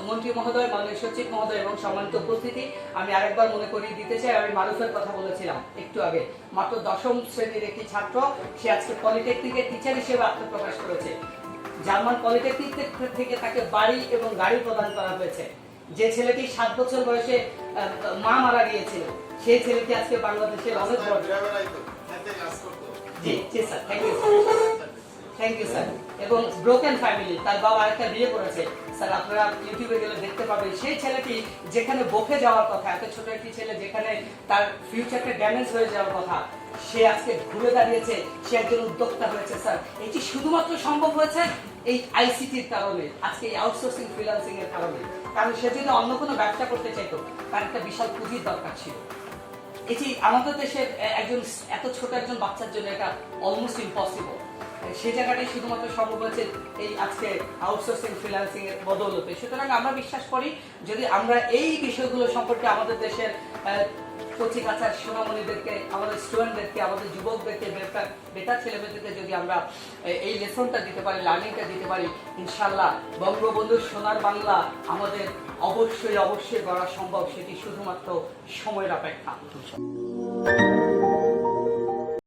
মন্ত্রী মহোদয়, মাননীয় সচিব মহোদয় এবং সম্মানিত উপস্থিতি, আমি আরেকবার মনে করিয়ে দিতে চাই, আমি মারুফের কথা বলেছিলাম একটু আগে, মাত্র 10ম শ্রেণীর একটি ছাত্র, সে আজকে পলিটেকনিকের টিচার হিসেবে আত্মপ্রকাশ করেছে। জার্মান পলিটেকনিক থেকে তাকে বাড়ি এবং গাড়ি প্রদান করা হয়েছে। যে ছেলেটি 7 বছর বয়সে মা মারা গিয়েছিল, সেই ছেলেটি আজকে বাংলাদেশের অনেক বড়। জি জি স্যার, থ্যাংক ইউ স্যার। এবং ব্রোকেন ফ্যামিলি, তার বাবা একটা বিয়ে করেছে স্যার, আপনারা ইউটিউবে গেলে দেখতে পাবেন। সেই ছেলেটি যেখানে বকে যাওয়ার কথা, এত ছোট একটি ছেলে যেখানে তার ফিউচারটা ড্যামেজ হয়ে যাওয়ার কথা, সে আজকে ঘুরে দাঁড়িয়েছে, সে একজন উদ্যোক্তা হয়েছে স্যার। এটি শুধুমাত্র সম্ভব হয়েছে এই আইসিটির কারণে, আজকে এই আউটসোর্সিং ফ্রিল্যান্সিং এর কারণে। কারণ সে যদি অন্য কোনো ব্যবসা করতে চাইতো, তার একটা বিশাল পুঁজির দরকার ছিল। এটি আমাদের দেশের একজন এত ছোট একজন বাচ্চার জন্য এটা অলমোস্ট ইম্পসিবল। সেই জায়গাটাই শুধুমাত্র সম্ভব হচ্ছে এই আজকে আউটসোর্সিং ফ্রিল্যান্সিং এর বদৌলতে। সুতরাং আমরা বিশ্বাস করি, যদি আমরা এই বিষয়গুলো সম্পর্কে আমাদের দেশের কচি কাঁচার সোনামণিদেরকে, আমাদের স্টুডেন্টদেরকে, আমাদের যুবকদেরকে, বেকার ছেলেমেয়েদেরকে যদি আমরা এই লেসনটা দিতে পারি, লার্নিংটা দিতে পারি, ইনশাল্লাহ বঙ্গবন্ধুর সোনার বাংলা আমাদের অবশ্যই অবশ্যই গড়া সম্ভব। সেটি শুধুমাত্র সময়ের অপেক্ষা।